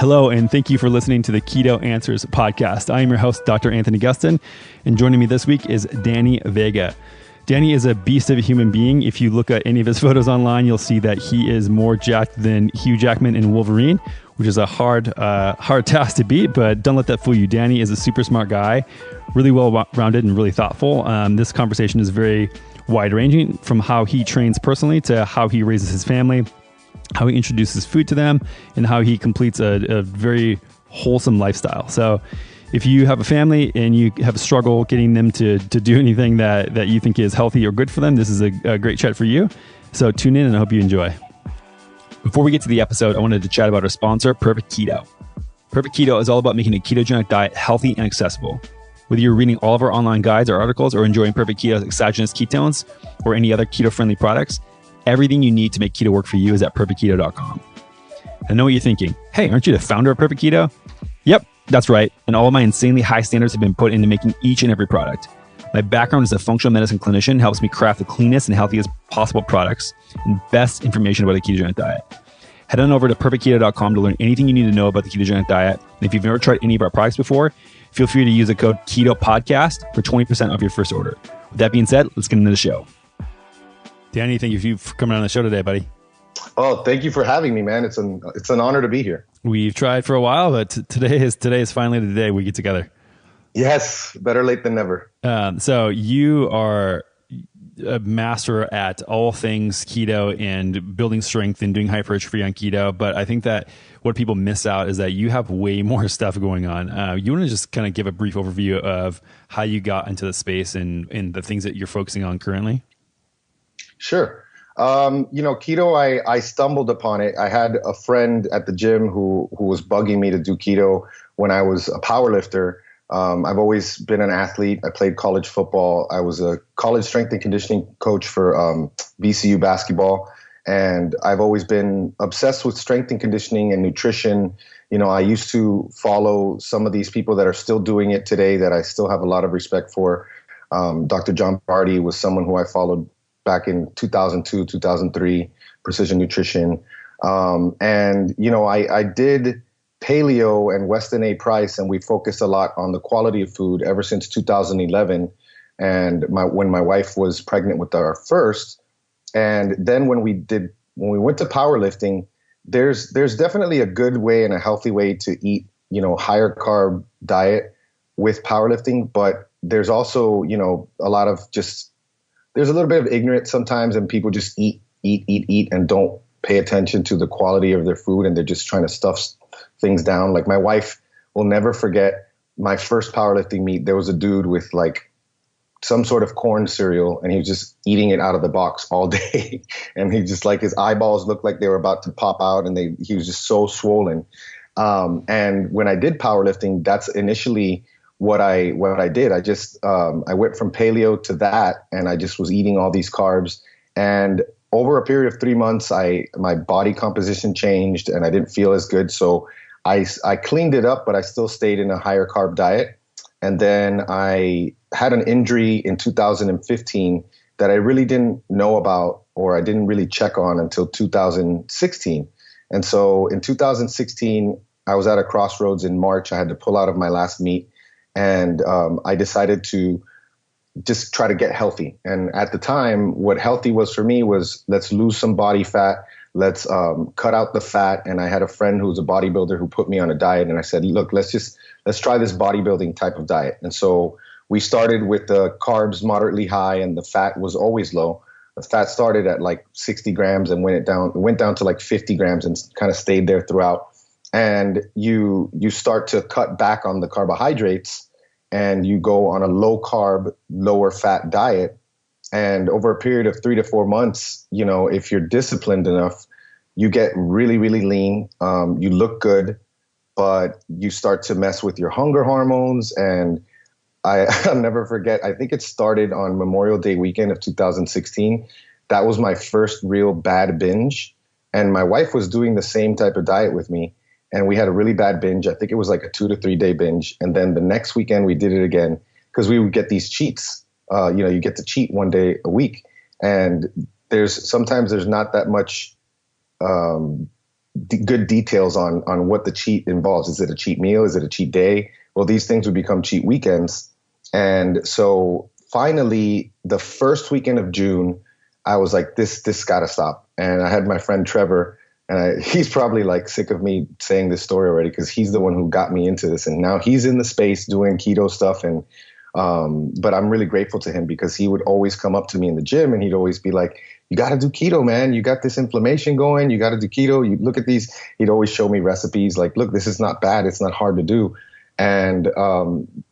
Hello, and thank you for listening to the Keto Answers podcast. I am your host, Dr. Anthony Gustin, and joining me this week is Danny Vega. Danny is a beast of a human being. If you look at any of his photos online, you'll see that he is more jacked than Hugh Jackman in Wolverine, which is a hard task to beat, but don't let that fool you. Danny is a super smart guy, really well-rounded and really thoughtful. This conversation is very wide-ranging, from how he trains personally to how he raises his family, how he introduces food to them, and how he completes a very wholesome lifestyle. So if you have a family and you have a struggle getting them to do anything that you think is healthy or good for them, this is a great chat for you. So tune in and I hope you enjoy. Before we get to the episode, I wanted to chat about our sponsor, Perfect Keto. Perfect Keto is all about making a ketogenic diet healthy and accessible. Whether you're reading all of our online guides or articles or enjoying Perfect Keto's exogenous ketones or any other keto-friendly products, everything you need to make keto work for you is at perfectketo.com. I know what you're thinking. Hey, aren't you the founder of Perfect Keto? Yep, that's right. And all of my insanely high standards have been put into making each and every product. My background as a functional medicine clinician helps me craft the cleanest and healthiest possible products and best information about a ketogenic diet. Head on over to perfectketo.com to learn anything you need to know about the ketogenic diet. And if you've never tried any of our products before, feel free to use the code KETOPODCAST for 20% off your first order. With that being said, let's get into the show. Danny, thank you for coming on the show today, buddy. Oh, thank you for having me, man. It's an honor to be here. We've tried for a while, but today is finally the day we get together. Yes, better late than never. So you are a master at all things keto and building strength and doing hypertrophy on keto. But I think that what people miss out is that you have way more stuff going on. You want to just kind of give a brief overview of how you got into the space and the things that you're focusing on currently? Sure. Keto, I stumbled upon it. I had a friend at the gym who was bugging me to do keto when I was a powerlifter. I've always been an athlete. I played college football. I was a college strength and conditioning coach for VCU basketball. And I've always been obsessed with strength and conditioning and nutrition. You know, I used to follow some of these people that are still doing it today that I still have a lot of respect for. Dr. John Barty was someone who I followed back in 2002, 2003, Precision Nutrition. I did paleo and Weston A. Price, and we focused a lot on the quality of food ever since 2011. And when my wife was pregnant with our first, and then when we went to powerlifting, there's definitely a good way and a healthy way to eat, higher carb diet with powerlifting, but there's also, there's a little bit of ignorance sometimes, and people just eat and don't pay attention to the quality of their food, and they're just trying to stuff things down. Like my wife will never forget my first powerlifting meet. There was a dude with like some sort of corn cereal, and he was just eating it out of the box all day. And he just his eyeballs looked like they were about to pop out, and he was just so swollen. And when I did powerlifting, that's initially what I did. I just, I went from paleo to that, and I just was eating all these carbs. And over a period of 3 months, my body composition changed and I didn't feel as good. So I cleaned it up, but I still stayed in a higher carb diet. And then I had an injury in 2015 that I really didn't know about, or I didn't really check on until 2016. And so in 2016, I was at a crossroads in March. I had to pull out of my last meet. And I decided to just try to get healthy. And at the time, what healthy was for me was, let's lose some body fat. Let's cut out the fat. And I had a friend who was a bodybuilder who put me on a diet. And I said, look, let's try this bodybuilding type of diet. And so we started with the carbs moderately high, and the fat was always low. The fat started at like 60 grams and went down to like 50 grams and kind of stayed there throughout. And you start to cut back on the carbohydrates, and you go on a low carb, lower fat diet. And over a period of 3 to 4 months, if you're disciplined enough, you get really, really lean. You look good, but you start to mess with your hunger hormones. And I'll never forget, I think it started on Memorial Day weekend of 2016. That was my first real bad binge. And my wife was doing the same type of diet with me. And we had a really bad binge. I think it was like a 2 to 3 day binge. And then the next weekend we did it again, because we would get these cheats. You get to cheat one day a week. And sometimes there's not that much good details on what the cheat involves. Is it a cheat meal? Is it a cheat day? Well, these things would become cheat weekends. And so finally, the first weekend of June, I was like, this got to stop. And I had my friend Trevor, and he's probably like sick of me saying this story already because he's the one who got me into this. And now he's in the space doing keto stuff. And but I'm really grateful to him because he would always come up to me in the gym and he'd always be like, you got to do keto, man. You got this inflammation going. You got to do keto. You look at these. He'd always show me recipes like, look, this is not bad. It's not hard to do. And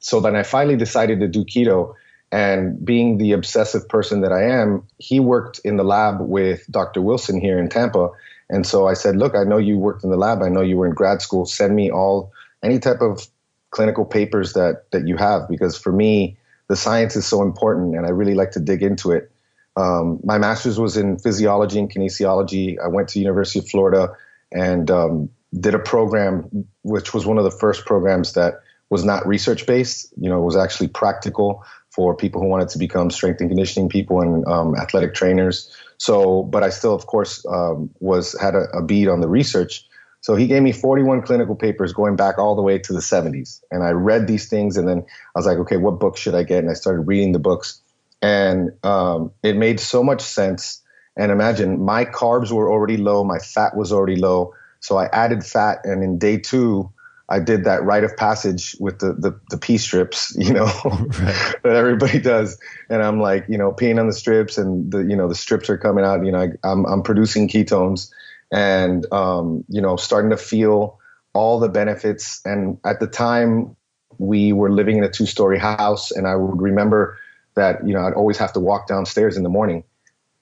so then I finally decided to do keto. And being the obsessive person that I am, he worked in the lab with Dr. Wilson here in Tampa. And so I said, look, I know you worked in the lab. I know you were in grad school. Send me any type of clinical papers that you have, because for me, the science is so important and I really like to dig into it. My master's was in physiology and kinesiology. I went to University of Florida and did a program, which was one of the first programs that was not research-based. It was actually practical for people who wanted to become strength and conditioning people and athletic trainers. So, but I still, of course, had a bead on the research. So he gave me 41 clinical papers going back all the way to the 70s. And I read these things and then I was like, okay, what book should I get? And I started reading the books. And it made so much sense. And imagine my carbs were already low. My fat was already low. So I added fat. And in day 2, I did that rite of passage with the pee strips, right. that everybody does. And I'm like, peeing on the strips and the strips are coming out, I'm producing ketones and, starting to feel all the benefits. And at the time we were living in a 2-story house and I would remember that, I'd always have to walk downstairs in the morning.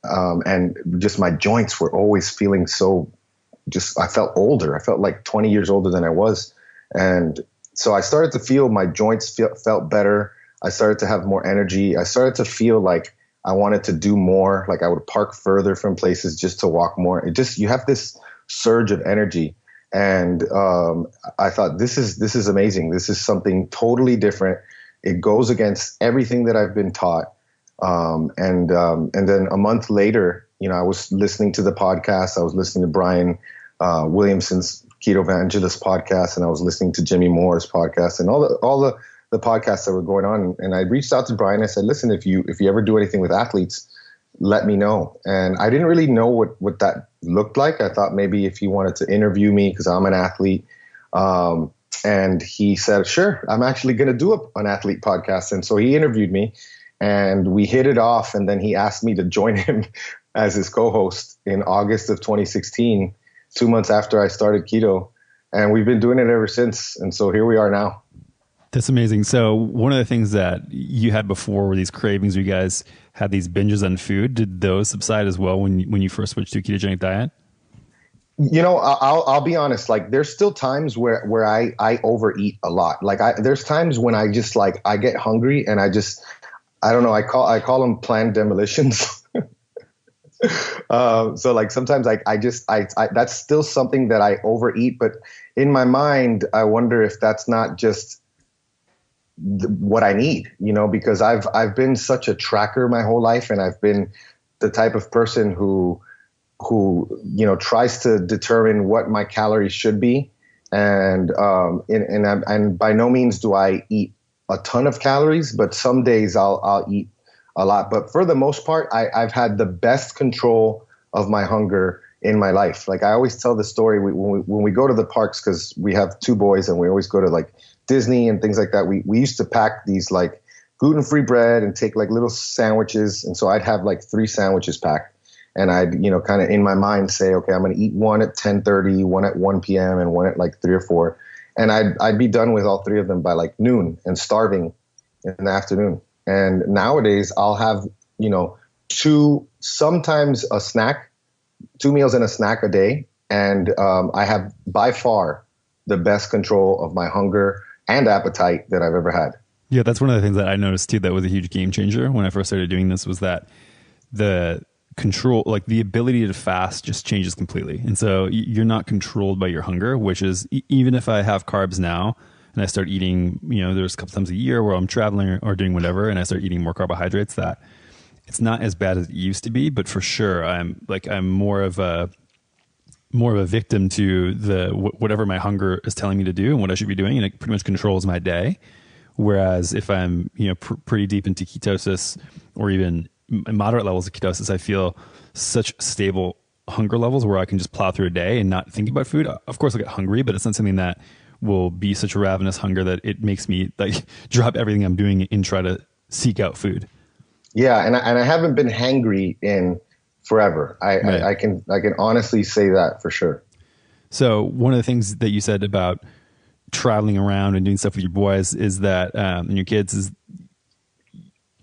And just my joints were always feeling I felt older. I felt like 20 years older than I was. And so I started to feel my joints felt better. I started to have more energy. I started to feel like I wanted to do more. Like I would park further from places just to walk more. You have this surge of energy. And I thought, this is amazing. This is something totally different. It goes against everything that I've been taught. And then a month later, I was listening to the podcast. I was listening to Brian Williamson's Keto Evangelist podcast, and I was listening to Jimmy Moore's podcast and all the podcasts that were going on. And I reached out to Brian. I said, listen, if you ever do anything with athletes, let me know. And I didn't really know what that looked like. I thought maybe if he wanted to interview me because I'm an athlete. And he said, sure, I'm actually going to do an athlete podcast. And so he interviewed me and we hit it off. And then he asked me to join him as his co-host in August of 2016. 2 months after I started keto, and we've been doing it ever since. And so here we are now. That's amazing. So one of the things that you had before were these cravings where you guys had these binges on food. Did those subside as well when you first switched to a ketogenic diet? I'll be honest. Like there's still times where I overeat a lot. Like there's times when I just I get hungry and I don't know. I call them planned demolitions. So like sometimes I that's still something that I overeat, but in my mind, I wonder if that's not just what I need, because I've been such a tracker my whole life. And I've been the type of person who tries to determine what my calories should be. And by no means do I eat a ton of calories, but some days I'll eat a lot. But for the most part, I've had the best control of my hunger in my life. Like I always tell the story when we go to the parks, because we have 2 boys and we always go to like Disney and things like that. We used to pack these like gluten-free bread and take like little sandwiches. And so I'd have like 3 sandwiches packed. And I'd, kind of in my mind say, okay, I'm going to eat one at 10:30, one at 1 p.m. and one at like 3 or 4. And I'd be done with all 3 of them by like noon and starving in the afternoon. And nowadays I'll have, 2, sometimes a snack, 2 meals and a snack a day. And I have by far the best control of my hunger and appetite that I've ever had. Yeah, that's one of the things that I noticed too that was a huge game changer when I first started doing this, was that the control, like the ability to fast just changes completely. And so you're not controlled by your hunger, which is even if I have carbs now, and I start eating, there's a couple times a year where I'm traveling or doing whatever, and I start eating more carbohydrates, that it's not as bad as it used to be. But for sure, I'm more of a more of a victim to whatever my hunger is telling me to do and what I should be doing, and it pretty much controls my day. Whereas if I'm, pretty deep into ketosis or even moderate levels of ketosis, I feel such stable hunger levels where I can just plow through a day and not think about food. Of course, I'll get hungry, but it's not something that will be such a ravenous hunger that it makes me like drop everything I'm doing and try to seek out food. Yeah, and I haven't been hangry in forever. I can honestly say that for sure. So one of the things that you said about traveling around and doing stuff with your boys is that and your kids is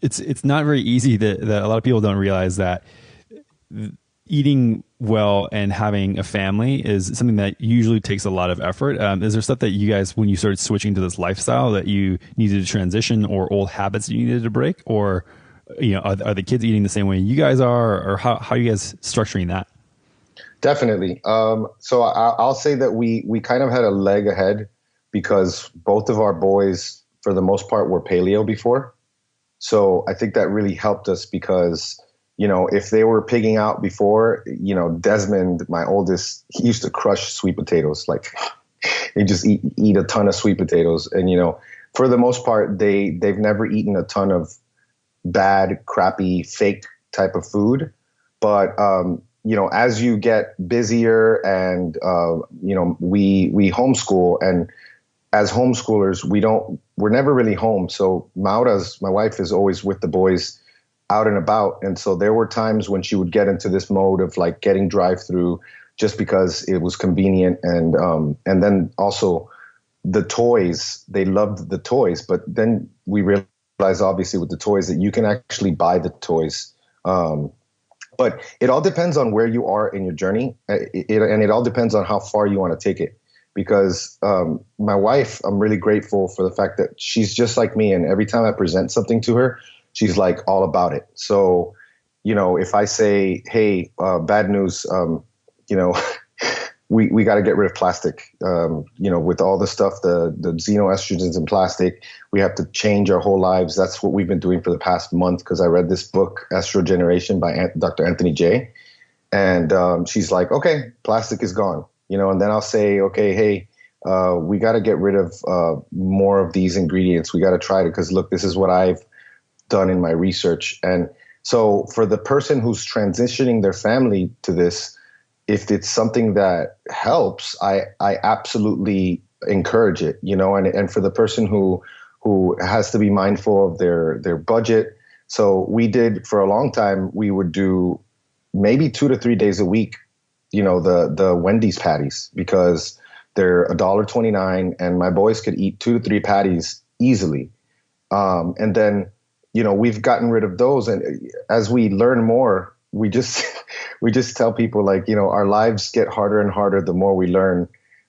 it's not very easy that a lot of people don't realize that eating well and having a family is something that usually takes a lot of effort. Is there stuff that you guys, when you started switching to this lifestyle, that you needed to transition, or old habits that you needed to break, or are the kids eating the same way you guys are, or how are you guys structuring that? Definitely. So I'll say that we kind of had a leg ahead because both of our boys, for the most part, were paleo before. So I think that really helped us because, if they were pigging out before, Desmond, my oldest, he used to crush sweet potatoes. Like he just eat a ton of sweet potatoes. And, for the most part, they've never eaten a ton of bad, crappy, fake type of food. But, as you get busier and, we homeschool, and as homeschoolers, we're never really home. So Maura, my wife, is always with the boys out and about. And so there were times when she would get into this mode of like getting drive-thru just because it was convenient. And then also the toys, they loved the toys, but then we realized obviously with the toys that you can actually buy the toys. But it all depends on where you are in your journey. And it all depends on how far you want to take it. Because my wife, I'm really grateful for the fact that she's just like me. And every time I present something to her, she's like all about it. So, if I say, hey, bad news, we got to get rid of plastic, with all the stuff, the xenoestrogens in plastic, we have to change our whole lives. That's what we've been doing for the past month because I read this book, Estrogeneration by Dr. Anthony J. And she's like, okay, plastic is gone. And then I'll say, okay, hey, we got to get rid of more of these ingredients. We got to try it because look, this is what I've done in my research. And so for the person who's transitioning their family to this, if it's something that helps, I absolutely encourage it, and for the person who has to be mindful of their budget. So we did for a long time, we would do maybe 2 to 3 days a week, the Wendy's patties, because they're $1.29 and my boys could eat 2 to 3 patties easily. And then, we've gotten rid of those. And as we learn more, we just tell people like, our lives get harder and harder the more we learn,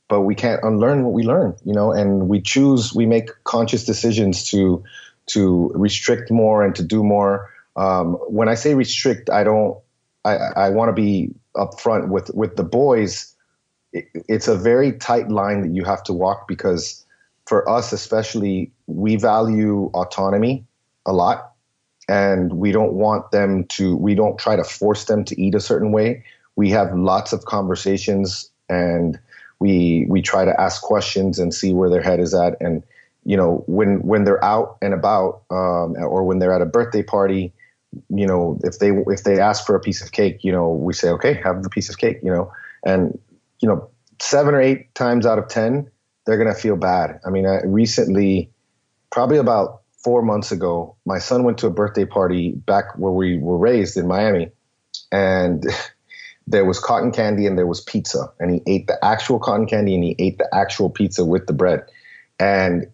but we can't unlearn what we learn, and we make conscious decisions to restrict more and to do more. When I say restrict, I want to be upfront with the boys. It's a very tight line that you have to walk because for us, especially, we value autonomy a lot. And we don't try to force them to eat a certain way. We have lots of conversations and we try to ask questions and see where their head is at. And, when they're out and about, or when they're at a birthday party, if they ask for a piece of cake, we say, okay, have the piece of cake, and, 7 or 8 times out of 10, they're going to feel bad. I mean, recently, probably about 4 months ago, my son went to a birthday party back where we were raised in Miami, and there was cotton candy and there was pizza, and he ate the actual cotton candy and he ate the actual pizza with the bread. And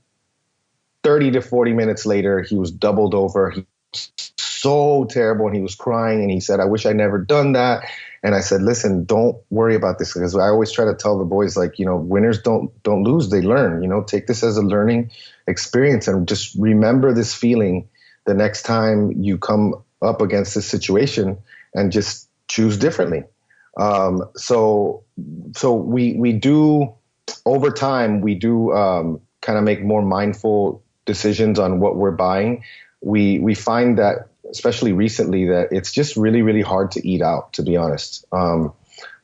30 to 40 minutes later, he was doubled over. He was so terrible and he was crying and he said, I wish I never done that. And I said, listen, don't worry about this, because I always try to tell the boys, like, winners don't lose, they learn. Take this as a learning experience and just remember this feeling the next time you come up against this situation and just choose differently. So we do, over time, we do kind of make more mindful decisions on what we're buying. We find that, especially recently, that it's just really, really hard to eat out, to be honest.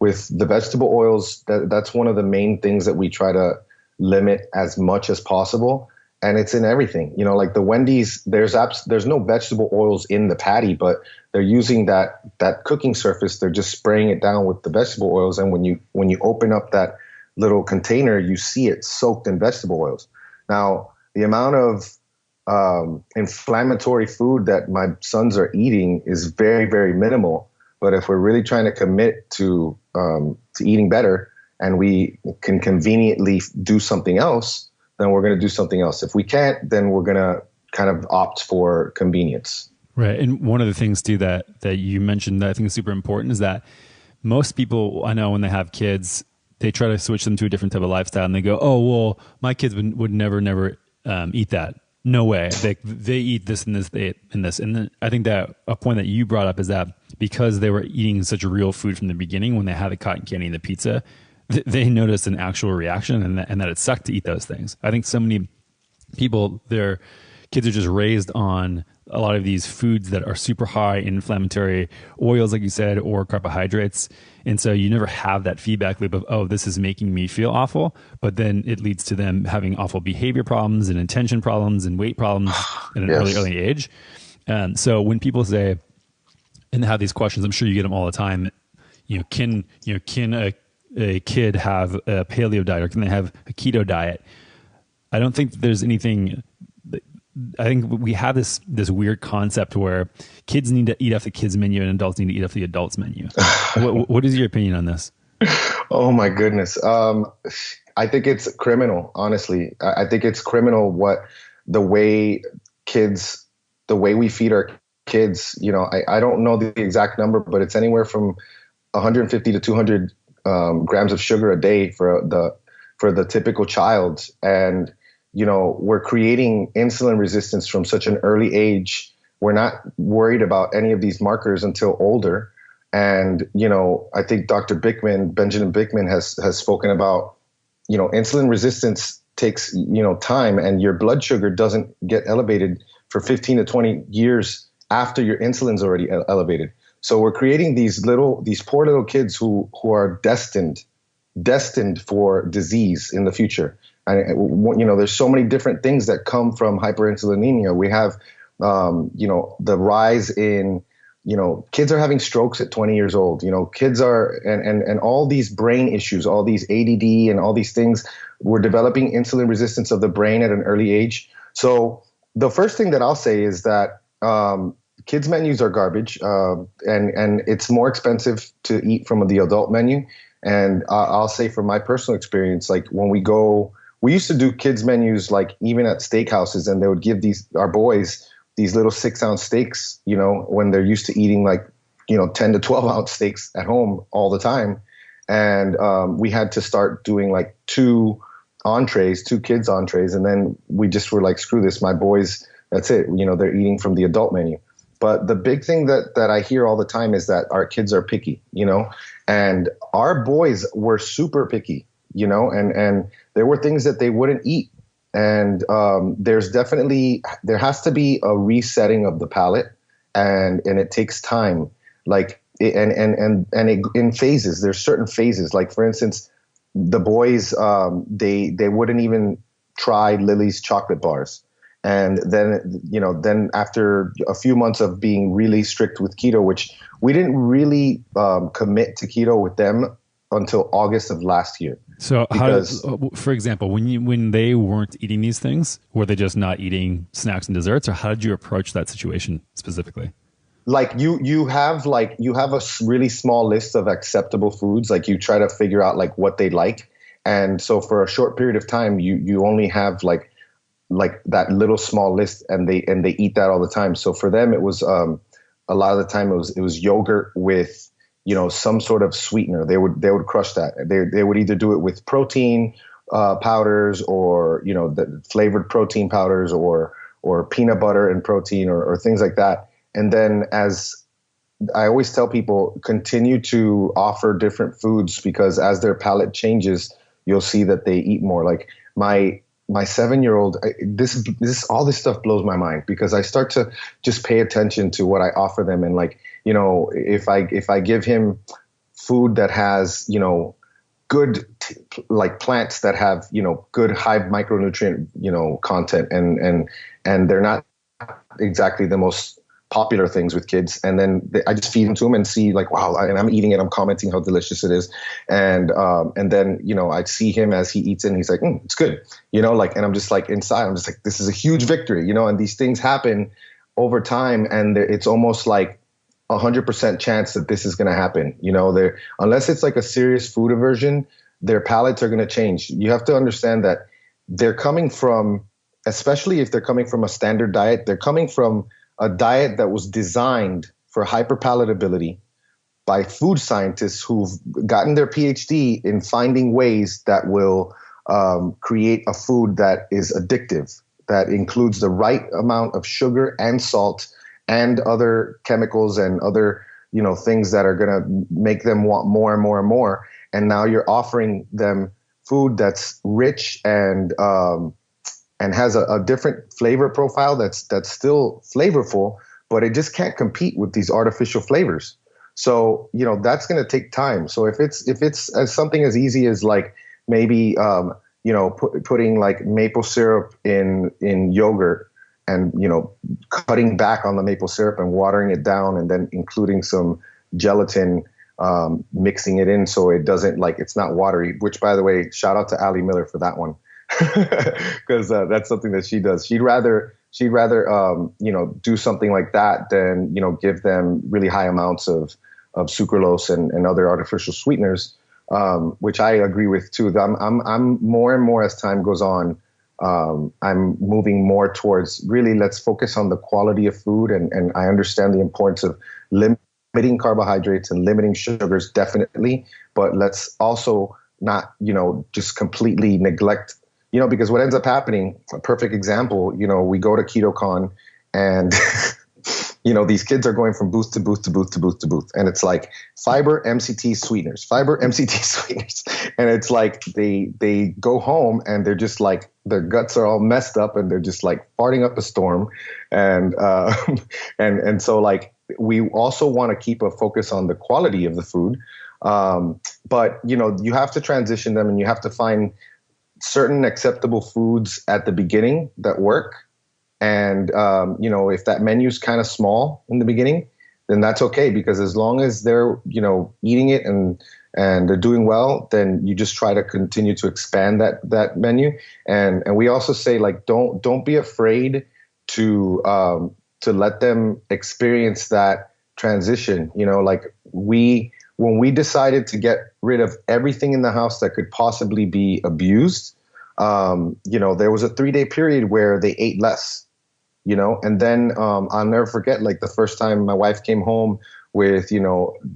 with the vegetable oils, that's one of the main things that we try to limit as much as possible. And it's in everything, like the Wendy's, there's no vegetable oils in the patty, but they're using that cooking surface. They're just spraying it down with the vegetable oils. And when you open up that little container, you see it soaked in vegetable oils. Now, the amount of inflammatory food that my sons are eating is very, very minimal. But if we're really trying to commit to eating better, and we can conveniently do something else, then we're going to do something else. If we can't, then we're going to kind of opt for convenience. Right. And one of the things too that you mentioned that I think is super important is that most people I know when they have kids, they try to switch them to a different type of lifestyle and they go, oh, well, my kids would never eat that. No way. They eat this and this, they eat and this. And then I think that a point that you brought up is that because they were eating such real food from the beginning, when they had the cotton candy and the pizza, they noticed an actual reaction and that it sucked to eat those things. I think so many people, their kids are just raised on a lot of these foods that are super high in inflammatory oils, like you said, or carbohydrates. And so you never have that feedback loop of, oh, this is making me feel awful. But then it leads to them having awful behavior problems and attention problems and weight problems at an early age. So when people say, and have these questions, I'm sure you get them all the time, can a kid have a paleo diet or can they have a keto diet? I don't think there's anything. I think we have this weird concept where kids need to eat off the kids menu and adults need to eat off the adults menu. What is your opinion on this? Oh my goodness. I think it's criminal, honestly. I think it's criminal the way we feed our kids. I don't know the exact number, but it's anywhere from 150 to 200 grams of sugar a day for the typical child. And we're creating insulin resistance from such an early age. We're not worried about any of these markers until older. And, I think Benjamin Bickman has spoken about, insulin resistance takes, time, and your blood sugar doesn't get elevated for 15 to 20 years after your insulin's already elevated. So we're creating these poor little kids who are destined for disease in the future. And, there's so many different things that come from hyperinsulinemia. We have, the rise in, kids are having strokes at 20 years old. Kids are, and all these brain issues, all these ADD and all these things, we're developing insulin resistance of the brain at an early age. So the first thing that I'll say is that kids menus are garbage, and it's more expensive to eat from the adult menu. And I'll say from my personal experience, like when we used to do kids menus, like even at steakhouses, and they would give our boys these little 6-ounce steaks, when they're used to eating 10 to 12 ounce steaks at home all the time. And we had to start doing like 2 kids entrees. And then we just were like, screw this, my boys, that's it. They're eating from the adult menu. But the big thing that I hear all the time is that our kids are picky, and our boys were super picky, and there were things that they wouldn't eat. And there has to be a resetting of the palate, and it takes time. Like, in phases, there's certain phases. Like, for instance, the boys, they wouldn't even try Lily's chocolate bars. And then after a few months of being really strict with keto, which we didn't really commit to keto with them until August of last year. So for example, when they weren't eating these things, were they just not eating snacks and desserts, or how did you approach that situation specifically? Like you have a really small list of acceptable foods. Like you try to figure out like what they like. And so for a short period of time, you only have like that little small list, and they eat that all the time. So for them, it was a lot of the time it was yogurt with some sort of sweetener. They would crush that. They would either do it with protein powders, or the flavored protein powders, or peanut butter and protein, or things like that. And then, as I always tell people, continue to offer different foods, because as their palate changes, you'll see that they eat more. Like my 7-year-old, all this stuff blows my mind, because I start to just pay attention to what I offer them. And like, if I give him food that has, good like plants that have, good high micronutrient, content, and they're not exactly the most popular things with kids. And then I just feed them to them and see like, wow, and I'm eating it. I'm commenting how delicious it is. And then, I see him as he eats it and he's like, it's good, and I'm just like inside, I'm just like, this is a huge victory, and these things happen over time. And it's almost like 100% chance that this is going to happen. Unless it's like a serious food aversion, their palates are going to change. You have to understand that they're coming from, especially if they're coming from a standard diet, they're coming from a diet that was designed for hyperpalatability by food scientists who've gotten their PhD in finding ways that will create a food that is addictive, that includes the right amount of sugar and salt and other chemicals and other, things that are going to make them want more and more and more. And now you're offering them food that's rich and has a different flavor profile that's still flavorful, but it just can't compete with these artificial flavors. So, that's going to take time. So if it's as something as easy as like maybe, putting like maple syrup in yogurt and, cutting back on the maple syrup and watering it down and then including some gelatin, mixing it in so it doesn't it's not watery, which by the way, shout out to Ali Miller for that one. Because that's something that she does. She'd rather do something like that than give them really high amounts of sucralose and other artificial sweeteners, which I agree with too. I'm more and more as time goes on. I'm moving more towards really let's focus on the quality of food, and I understand the importance of limiting carbohydrates and limiting sugars, definitely, but let's also not just completely neglect. Because what ends up happening, a perfect example, we go to KetoCon and, these kids are going from booth to booth to booth to booth to booth. And it's like fiber, MCT, sweeteners, fiber, MCT, sweeteners. And it's like they go home and they're just like, their guts are all messed up and they're just like farting up a storm. And so like, we also want to keep a focus on the quality of the food. But, you have to transition them and you have to find certain acceptable foods at the beginning that work. And, if that menu's kind of small in the beginning, then that's okay. Because as long as they're, eating it and they're doing well, then you just try to continue to expand that menu. And we also say like, don't be afraid to let them experience that transition. When we decided to get rid of everything in the house that could possibly be abused, there was a 3-day period where they ate less, and then I'll never forget, like the first time my wife came home with,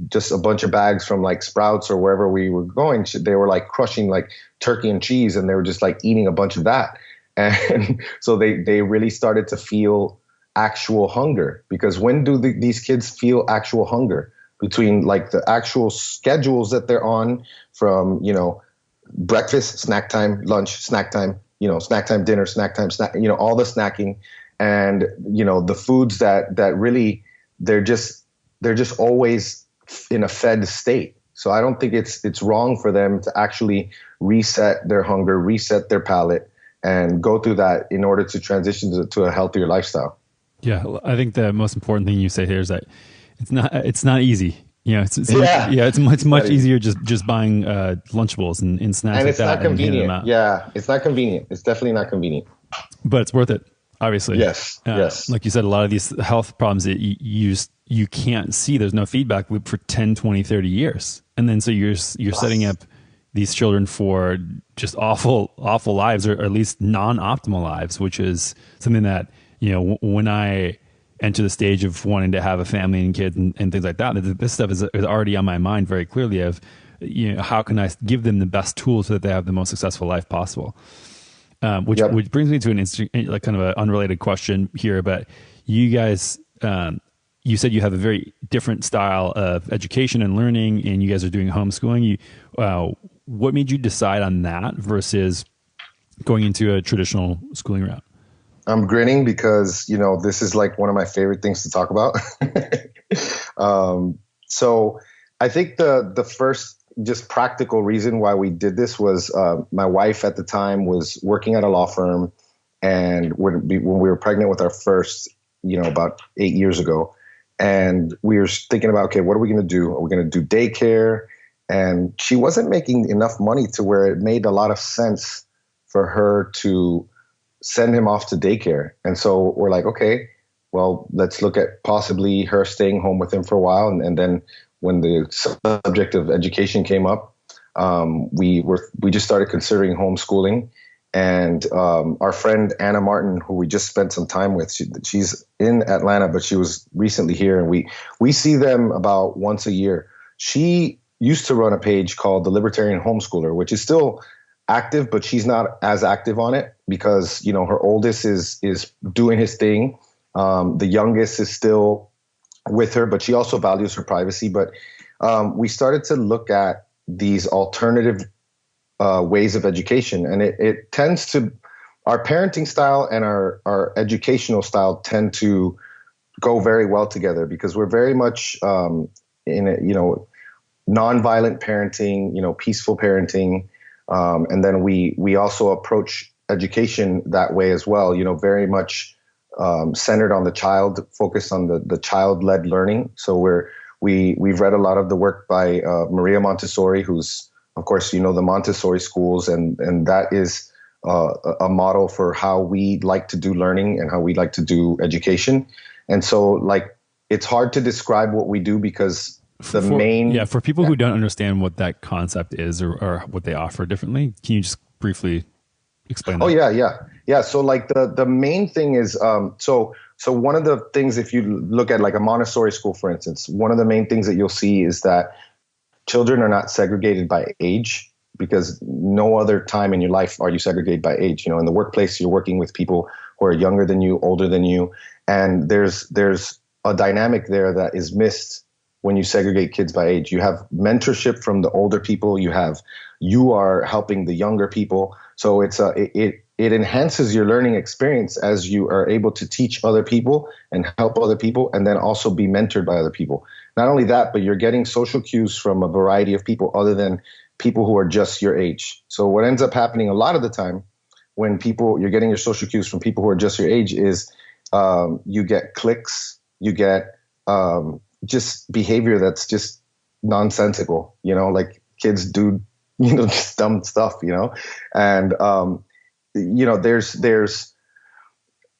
just a bunch of bags from like Sprouts or wherever we were going, they were like crushing like turkey and cheese and they were just like eating a bunch of that. And so they really started to feel actual hunger, because when do these kids feel actual hunger? Between like the actual schedules that they're on from, breakfast, snack time, lunch, snack time, snack time, dinner, snack time, all the snacking and, the foods that really, they're just always in a fed state. So I don't think it's wrong for them to actually reset their hunger, reset their palate and go through that in order to transition to a healthier lifestyle. Yeah. I think the most important thing you say here is that it's not easy. It's much easier just buying Lunchables and snacks and like it's that. Not convenient. Yeah, it's not convenient. It's definitely not convenient. But it's worth it, obviously. Yes. Yes. Like you said, a lot of these health problems that you can't see. There's no feedback loop for 10, 20, 30 years. And then so you're setting up these children for just awful lives, or at least non-optimal lives, which is something that, when I enter the stage of wanting to have a family and kids and things like that, this stuff is already on my mind very clearly of, how can I give them the best tools so that they have the most successful life possible? Which brings me to an like kind of an unrelated question here, but you guys, you said you have a very different style of education and learning, and you guys are doing homeschooling. What made you decide on that versus going into a traditional schooling route? I'm grinning because, this is like one of my favorite things to talk about. So I think the first just practical reason why we did this was my wife at the time was working at a law firm, and when we were pregnant with our first, about 8 years ago, and we were thinking about, okay, what are we going to do? Are we going to do daycare? And she wasn't making enough money to where it made a lot of sense for her to send him off to daycare. And so we're like, okay, well, let's look at possibly her staying home with him for a while. And then when the subject of education came up, we just started considering homeschooling. And our friend Anna Martin, who we just spent some time with, she's in Atlanta, but she was recently here, and we see them about once a year. She used to run a page called The Libertarian Homeschooler, which is still active, but she's not as active on it because, her oldest is doing his thing. The youngest is still with her, but she also values her privacy. But we started to look at these alternative ways of education, and it tends to, our parenting style and our educational style tend to go very well together because we're very much in a, nonviolent parenting, peaceful parenting. And then we also approach education that way as well, very much centered on the child, focused on the child-led learning. So we've read a lot of the work by Maria Montessori, who's, of course, the Montessori Schools, and that is a model for how we like to do learning and how we like to do education. And so, it's hard to describe what we do because for people who don't understand what that concept is or what they offer differently, can you just briefly explain that? Oh, yeah. So the main thing is, so one of the things, if you look at like a Montessori school, for instance, one of the main things that you'll see is that children are not segregated by age, because no other time in your life are you segregated by age. In the workplace, you're working with people who are younger than you, older than you. And there's a dynamic there that is missed when you segregate kids by age. You have mentorship from the older people. You are helping the younger people. So it enhances your learning experience as you are able to teach other people and help other people, and then also be mentored by other people. Not only that, but you're getting social cues from a variety of people other than people who are just your age. So what ends up happening a lot of the time when you're getting your social cues from people who are just your age is you get cliques, you get just behavior that's just nonsensical, like kids do, just dumb stuff, and, there's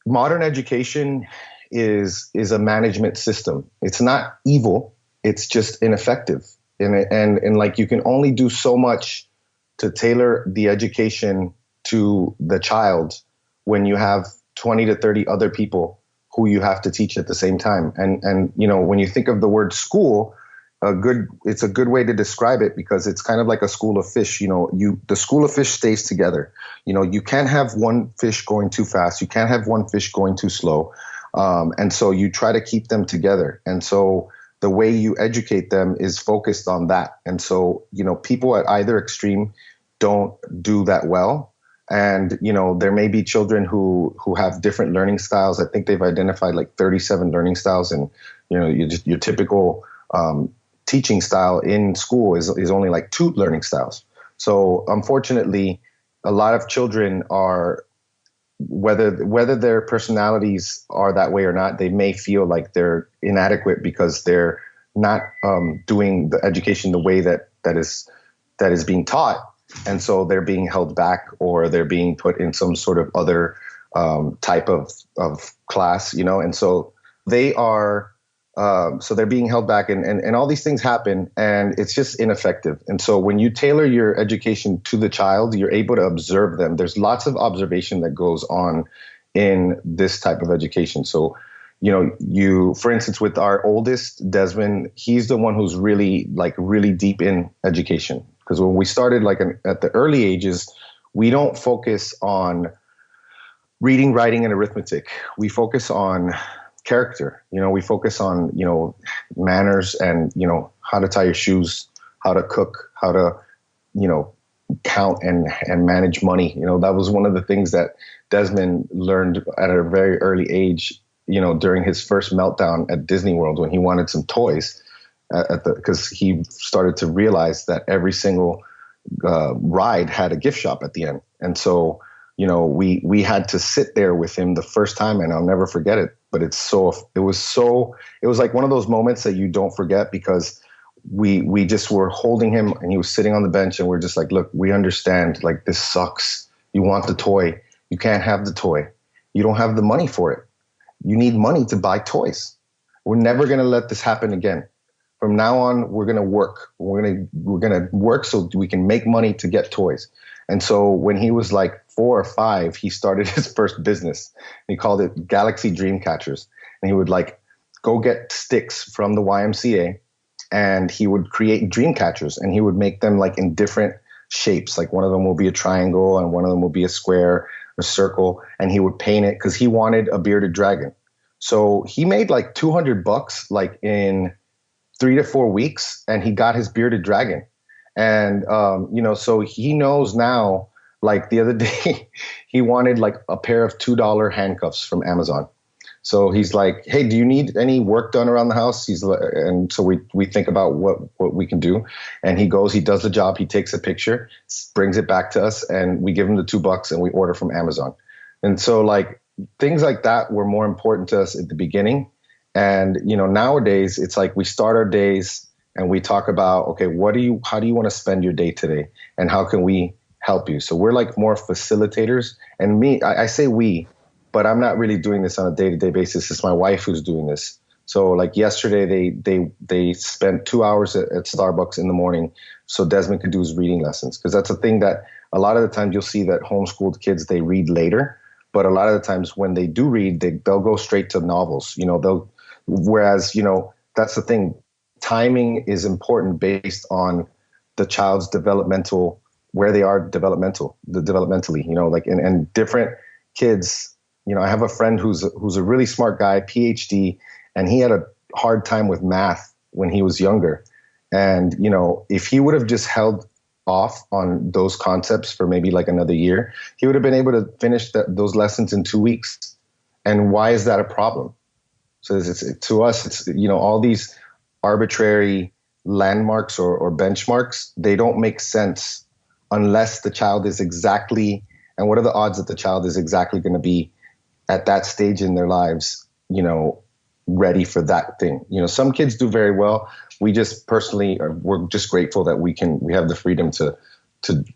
modern education is a management system. It's not evil. It's just ineffective. And like, you can only do so much to tailor the education to the child when you have 20 to 30 other people who you have to teach at the same time. And when you think of the word school, it's a good way to describe it, because it's kind of like a school of fish. The school of fish stays together. You can't have one fish going too fast. You can't have one fish going too slow. And so you try to keep them together. And so the way you educate them is focused on that. And so, people at either extreme don't do that well. And, there may be children who have different learning styles. I think they've identified like 37 learning styles. And, your typical teaching style in school is only like 2 learning styles. So unfortunately, a lot of children are, whether their personalities are that way or not, they may feel like they're inadequate because they're not doing the education the way that is being taught. And so they're being held back, or they're being put in some sort of other type of class, and so they are, so they're being held back, and all these things happen, and it's just ineffective. And so when you tailor your education to the child, you're able to observe them. There's lots of observation that goes on in this type of education. So, for instance, with our oldest, Desmond, he's the one who's really deep in education. Because when we started at the early ages, we don't focus on reading, writing, and arithmetic. We focus on character. We focus on, manners and, how to tie your shoes, how to cook, how to, count and manage money. That was one of the things that Desmond learned at a very early age, during his first meltdown at Disney World when he wanted some toys. because he started to realize that every single ride had a gift shop at the end. And so, we had to sit there with him the first time, and I'll never forget it. But it was like one of those moments that you don't forget, because we just were holding him and he was sitting on the bench, and we're just like, look, we understand, like, this sucks. You want the toy. You can't have the toy. You don't have the money for it. You need money to buy toys. We're never going to let this happen again. From now on, we're going to work. We're going to work so we can make money to get toys. And so when he was like 4 or 5, he started his first business. He called it Galaxy Dream Catchers. And he would like go get sticks from the YMCA, and he would create dream catchers, and he would make them like in different shapes. Like one of them will be a triangle, and one of them will be a square, a circle, and he would paint it because he wanted a bearded dragon. So he made like $200 like in 3 to 4 weeks, and he got his bearded dragon. And, so he knows now, like the other day, he wanted like a pair of $2 handcuffs from Amazon. So he's like, hey, do you need any work done around the house? And so we think about what we can do. And he goes, he does the job. He takes a picture, brings it back to us, and we give him the $2 and we order from Amazon. And so like things like that were more important to us at the beginning. And, nowadays it's like we start our days and we talk about, okay, how do you want to spend your day today? And how can we help you? So we're like more facilitators. And I say we, but I'm not really doing this on a day-to-day basis. It's my wife who's doing this. So like yesterday, they spent 2 hours at Starbucks in the morning so Desmond could do his reading lessons. Because that's a thing that a lot of the times you'll see that homeschooled kids, they read later. But a lot of the times when they do read, they'll go straight to novels. Whereas, that's the thing. Timing is important based on the child's where they are developmentally, and different kids. I have a friend who's a really smart guy, PhD, and he had a hard time with math when he was younger. And, if he would have just held off on those concepts for maybe like another year, he would have been able to finish those lessons in 2 weeks. And why is that a problem? So to us, it's, all these arbitrary landmarks or benchmarks, they don't make sense unless the child is exactly, and what are the odds that the child is exactly going to be at that stage in their lives, ready for that thing. Some kids do very well. We just personally we're just grateful that we have the freedom to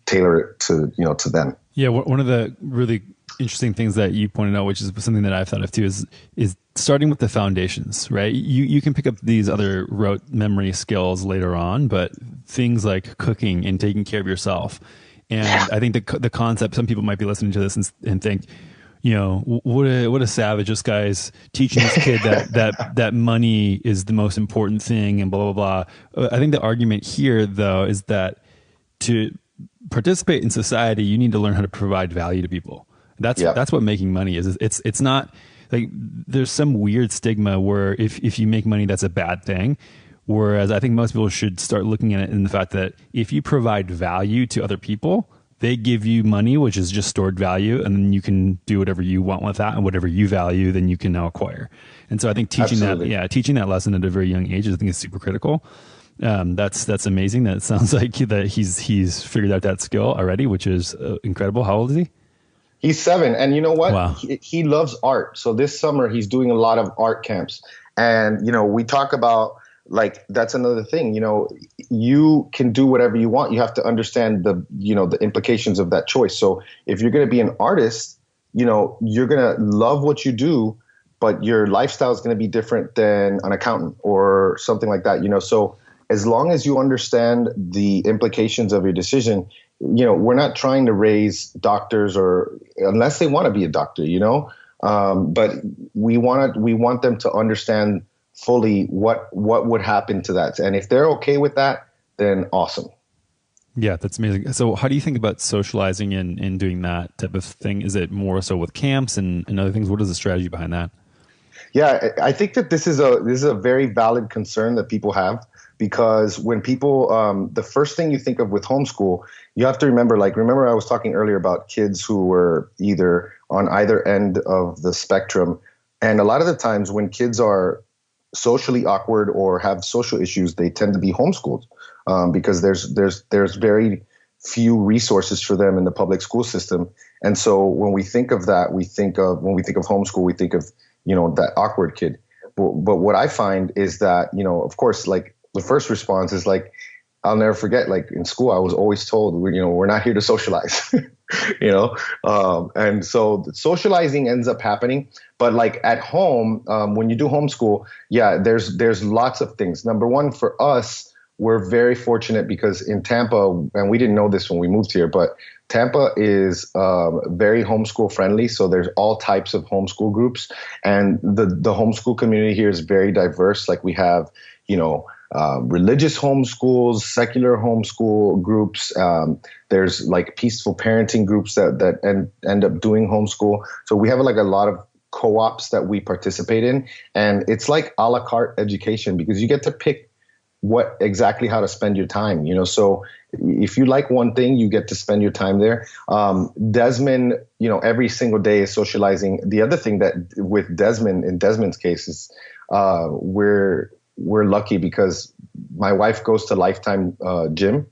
tailor it to them. Yeah. One of the really interesting things that you pointed out, which is something that I've thought of too, is starting with the foundations, right? You can pick up these other rote memory skills later on, but things like cooking and taking care of yourself. And I think the concept, some people might be listening to this and think, what a savage, this guy's teaching this kid that money is the most important thing and blah, blah, blah. I think the argument here though, is that to participate in society, you need to learn how to provide value to people. That's what making money is. It's not like there's some weird stigma where if you make money, that's a bad thing. Whereas I think most people should start looking at it in the fact that if you provide value to other people, they give you money, which is just stored value, and then you can do whatever you want with that, and whatever you value, then you can now acquire. And so I think teaching that lesson at a very young age, I think is super critical. That's amazing. That sounds like that he's figured out that skill already, which is incredible. How old is he? He's 7. And you know what? Wow. He loves art. So this summer he's doing a lot of art camps. And, we talk about, like, that's another thing, you can do whatever you want. You have to understand the implications of that choice. So if you're going to be an artist, you're going to love what you do, but your lifestyle is going to be different than an accountant or something like that. So as long as you understand the implications of your decision, we're not trying to raise doctors unless they want to be a doctor, but we want them to understand fully what would happen to that. And if they're okay with that, then awesome. Yeah, that's amazing. So how do you think about socializing and doing that type of thing? Is it more so with camps and other things? What is the strategy behind that? Yeah, I think that this is a very valid concern that people have, because when people, the first thing you think of with homeschool, you have to remember I was talking earlier about kids who were either on either end of the spectrum. And a lot of the times when kids are socially awkward or have social issues, they tend to be homeschooled, because there's very few resources for them in the public school system. And so when we think of that, when we think of homeschool, we think of, that awkward kid. But what I find is that, of course, like the first response is like, I'll never forget, like in school, I was always told, we're not here to socialize, and so socializing ends up happening. But like at home, when you do homeschool, yeah, there's lots of things. Number one, for us, we're very fortunate because in Tampa, and we didn't know this when we moved here, but Tampa is very homeschool friendly. So there's all types of homeschool groups, and the homeschool community here is very diverse. Like we have, religious homeschools, secular homeschool groups. There's like peaceful parenting groups that end up doing homeschool. So we have like a lot of co-ops that we participate in, and it's like a la carte education because you get to pick exactly how to spend your time. So if you like one thing, you get to spend your time there. Desmond, every single day is socializing. The other thing that with Desmond, in Desmond's case, is we're lucky because my wife goes to Lifetime Gym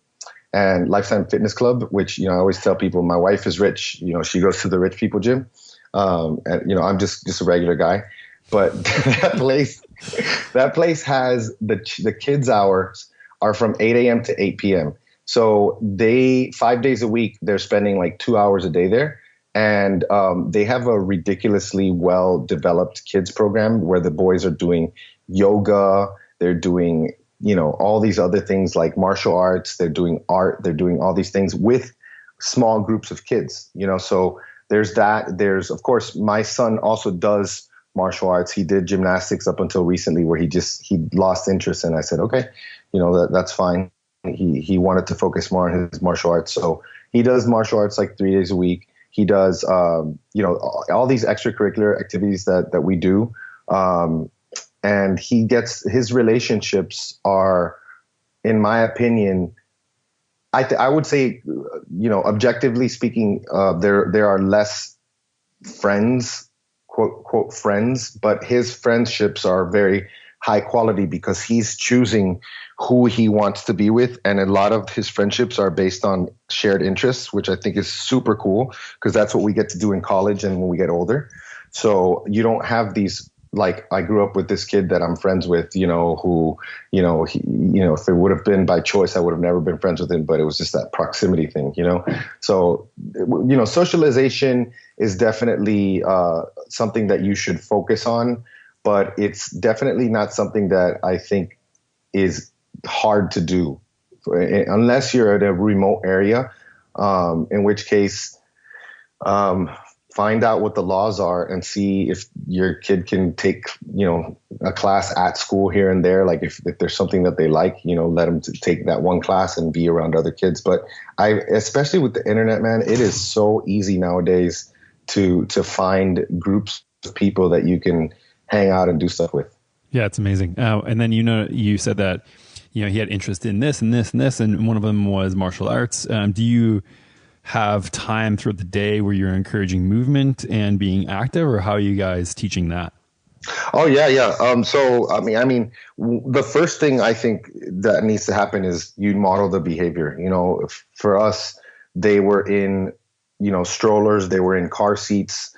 and Lifetime Fitness Club, which, I always tell people my wife is rich. She goes to the rich people gym. And, I'm just a regular guy. But that place has the kids' hours are from 8 a.m. to 8 p.m. So 5 days a week, they're spending like 2 hours a day there. And they have a ridiculously well-developed kids program where the boys are doing yoga, they're doing, all these other things like martial arts, they're doing art, they're doing all these things with small groups of kids, so there's that. There's, of course, my son also does martial arts. He did gymnastics up until recently where he lost interest. And I said, okay, that's fine. He wanted to focus more on his martial arts. So he does martial arts like 3 days a week. He does, all these extracurricular activities that we do. And his relationships are, in my opinion, I would say, objectively speaking, there are less friends, quote friends, but his friendships are very high quality because he's choosing who he wants to be with. And a lot of his friendships are based on shared interests, which I think is super cool because that's what we get to do in college and when we get older. So you don't have these, like I grew up with this kid that I'm friends with, who, if it would have been by choice, I would have never been friends with him, but it was just that proximity thing, So, socialization is definitely something that you should focus on, but it's definitely not something that I think is hard to do unless you're at a remote area, in which case, find out what the laws are and see if your kid can take, a class at school here and there. Like if there's something that they like, let them take that one class and be around other kids. But especially with the internet, man, it is so easy nowadays to find groups of people that you can hang out and do stuff with. Yeah, it's amazing. And then, you said that, he had interest in this and this and this, and one of them was martial arts. Do you have time throughout the day where you're encouraging movement and being active, or how are you guys teaching that? Oh yeah. So I mean, the first thing I think that needs to happen is you model the behavior. For us, they were in, strollers, they were in car seats,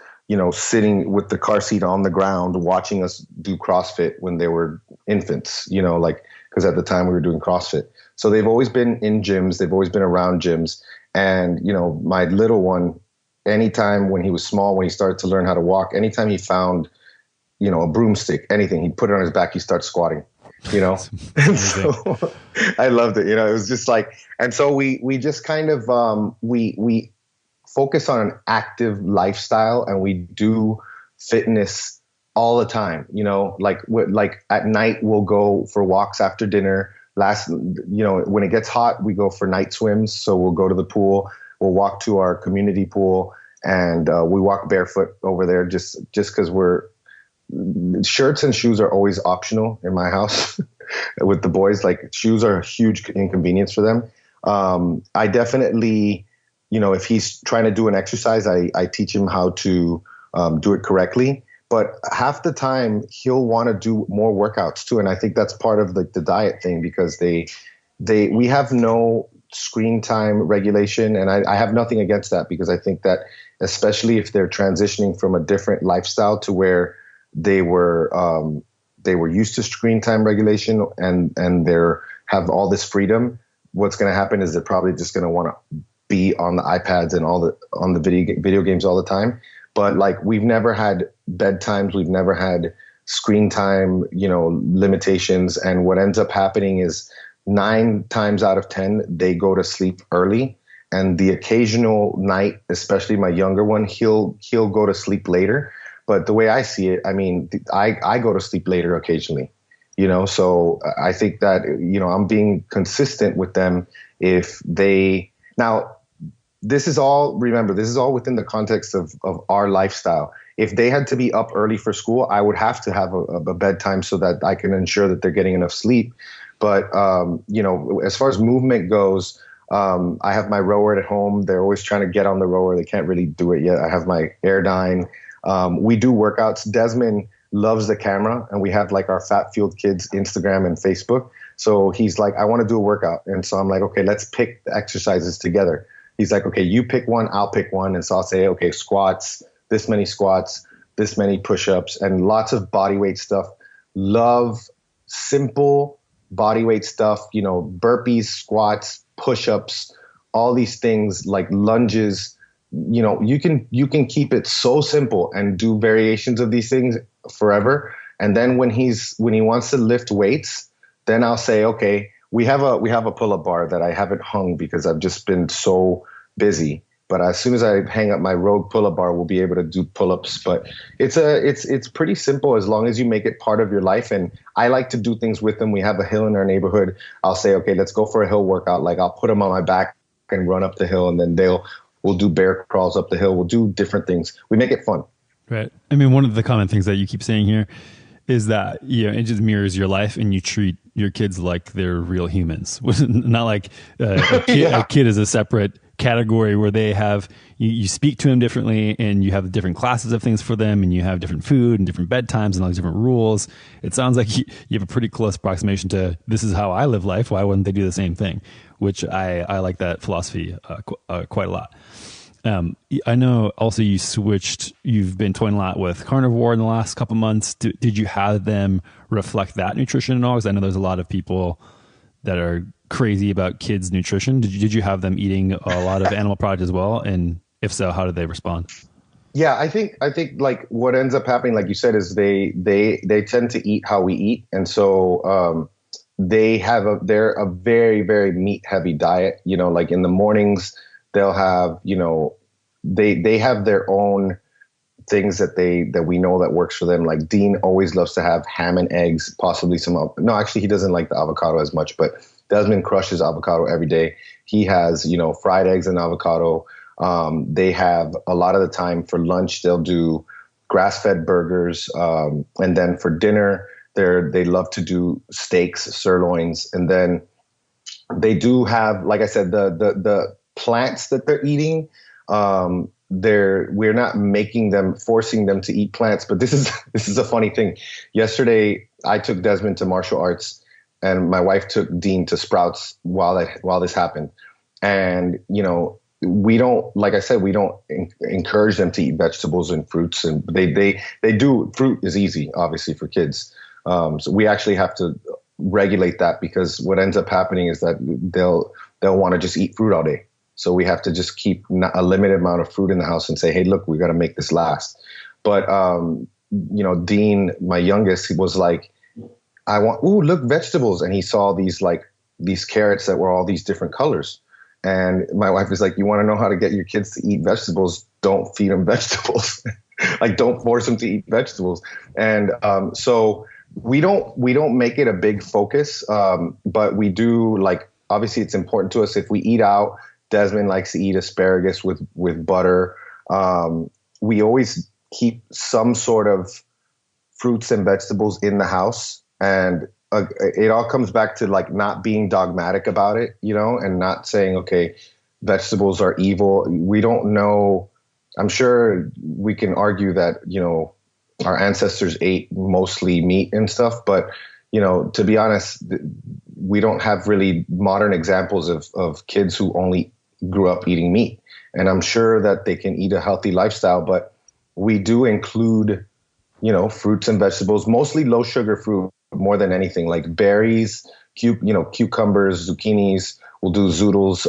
sitting with the car seat on the ground, watching us do CrossFit when they were infants. Because at the time we were doing CrossFit. So they've always been in gyms. They've always been around gyms. And, my little one, anytime when he was small, when he started to learn how to walk, anytime he found, a broomstick, anything, he'd put it on his back, he'd start squatting, And so I loved it. It was just like, and so we just kind of, we focus on an active lifestyle and we do fitness all the time, like at night we'll go for walks after dinner. When it gets hot, we go for night swims. So we'll go to the pool, we'll walk to our community pool, and we walk barefoot over there just because shirts and shoes are always optional in my house with the boys. Like shoes are a huge inconvenience for them. I definitely, if he's trying to do an exercise, I teach him how to do it correctly. but half the time he'll want to do more workouts too. And I think that's part of the diet thing, because we have no screen time regulation. And I have nothing against that, because I think that especially if they're transitioning from a different lifestyle to where they were used to screen time regulation and have all this freedom, what's going to happen is they're probably just going to want to be on the iPads and on the video games all the time. But like, we've never had bedtimes, we've never had screen time, limitations. And what ends up happening is 9 times out of 10, they go to sleep early. And the occasional night, especially my younger one, he'll go to sleep later. But the way I see it, I mean, I go to sleep later occasionally, so I think that, I'm being consistent with them. Now, this is all within the context of our lifestyle. If they had to be up early for school, I would have to have a bedtime so that I can ensure that they're getting enough sleep. But, as far as movement goes, I have my rower at home. They're always trying to get on the rower. They can't really do it yet. I have my Airdyne. We do workouts. Desmond loves the camera, and we have like our Fat Fueled Kids Instagram and Facebook. So he's like, I want to do a workout. And so I'm like, okay, let's pick the exercises together. He's like, okay, you pick one, I'll pick one. And so I'll say, okay, squats, this many push-ups, and lots of body weight stuff. Love simple body weight stuff, burpees, squats, push-ups, all these things like lunges. You can keep it so simple and do variations of these things forever. And then when he wants to lift weights, then I'll say, okay, we have a pull-up bar that I haven't hung because I've just been so busy. But as soon as I hang up my Rogue pull-up bar, we'll be able to do pull-ups. But it's pretty simple as long as you make it part of your life. And I like to do things with them. We have a hill in our neighborhood. I'll say, okay, let's go for a hill workout. Like, I'll put them on my back and run up the hill, and then we'll do bear crawls up the hill. We'll do different things. We make it fun. Right. I mean, one of the common things that you keep saying here is that, it just mirrors your life, and you treat your kids like they're real humans. Not like a kid is a separate category where they have, you speak to them differently, and you have different classes of things for them, and you have different food and different bedtimes and all these different rules. It sounds like you have a pretty close approximation to, this is how I live life. Why wouldn't they do the same thing? Which I like that philosophy quite a lot. I know also you've been toying a lot with Carnivore in the last couple months. Did you have them reflect that nutrition at all? Because I know there's a lot of people that are crazy about kids' nutrition. Did you have them eating a lot of animal products as well? And if so, how did they respond? Yeah, I think like what ends up happening, like you said, is they tend to eat how we eat. And so, they're a very, very meat heavy diet, like in the mornings, they'll have, they have their own things that we know that works for them. Like Dean always loves to have ham and eggs, possibly no, actually he doesn't like the avocado as much, but Desmond crushes avocado every day. He has, fried eggs and avocado. They have a lot of the time for lunch, they'll do grass-fed burgers. And then for dinner, they love to do steaks, sirloins. And then they do have, like I said, the plants that they're eating. We're not forcing them to eat plants, but this is a funny thing. Yesterday, I took Desmond to martial arts, and my wife took Dean to Sprouts while this happened. And, we don't, like I said, we don't encourage them to eat vegetables and fruits, and they do. Fruit is easy, obviously, for kids. So we actually have to regulate that, because what ends up happening is that they'll want to just eat fruit all day. So we have to just keep a limited amount of fruit in the house and say, hey, look, we got to make this last. But, Dean, my youngest, he was like, look, vegetables. And he saw these carrots that were all these different colors. And my wife is like, you want to know how to get your kids to eat vegetables? Don't feed them vegetables. Like, don't force them to eat vegetables. And so we don't make it a big focus, but we do, like, obviously it's important to us. If we eat out, Desmond likes to eat asparagus with butter. We always keep some sort of fruits and vegetables in the house. And it all comes back to like not being dogmatic about it, and not saying, okay, vegetables are evil. We don't know. I'm sure we can argue that, our ancestors ate mostly meat and stuff. But, to be honest, we don't have really modern examples of kids who only grew up eating meat. And I'm sure that they can eat a healthy lifestyle, but we do include, fruits and vegetables, mostly low sugar fruit more than anything, like berries, cucumbers, zucchinis. We'll do zoodles,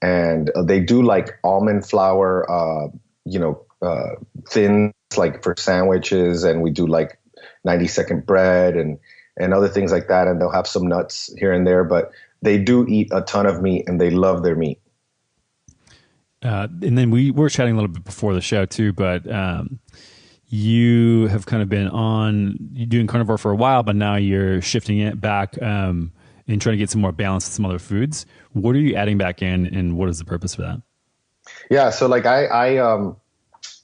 and they do like almond flour, thins like for sandwiches, and we do like 90-second bread and other things like that. And they'll have some nuts here and there, but they do eat a ton of meat and they love their meat. And then we were chatting a little bit before the show too, but you have kind of been you're doing carnivore for a while, but now you're shifting it back and trying to get some more balance with some other foods. What are you adding back in, and what is the purpose for that? Yeah, so like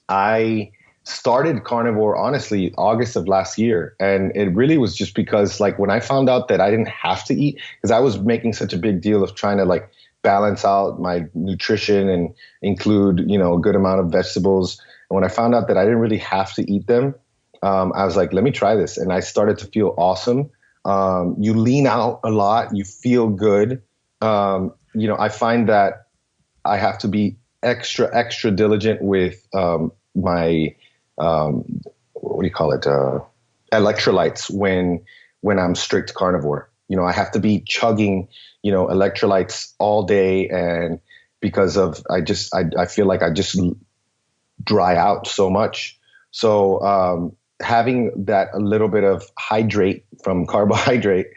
I started carnivore honestly August of last year, and it really was just because like when I found out that I didn't have to eat, because I was making such a big deal of trying to like balance out my nutrition and include, a good amount of vegetables. And when I found out that I didn't really have to eat them, I was like, let me try this. And I started to feel awesome. You lean out a lot, you feel good. I find that I have to be extra diligent with my electrolytes when I'm strict carnivore. I have to be chugging, electrolytes all day, and because of I feel like I just dry out so much. So having that a little bit of hydrate from carbohydrate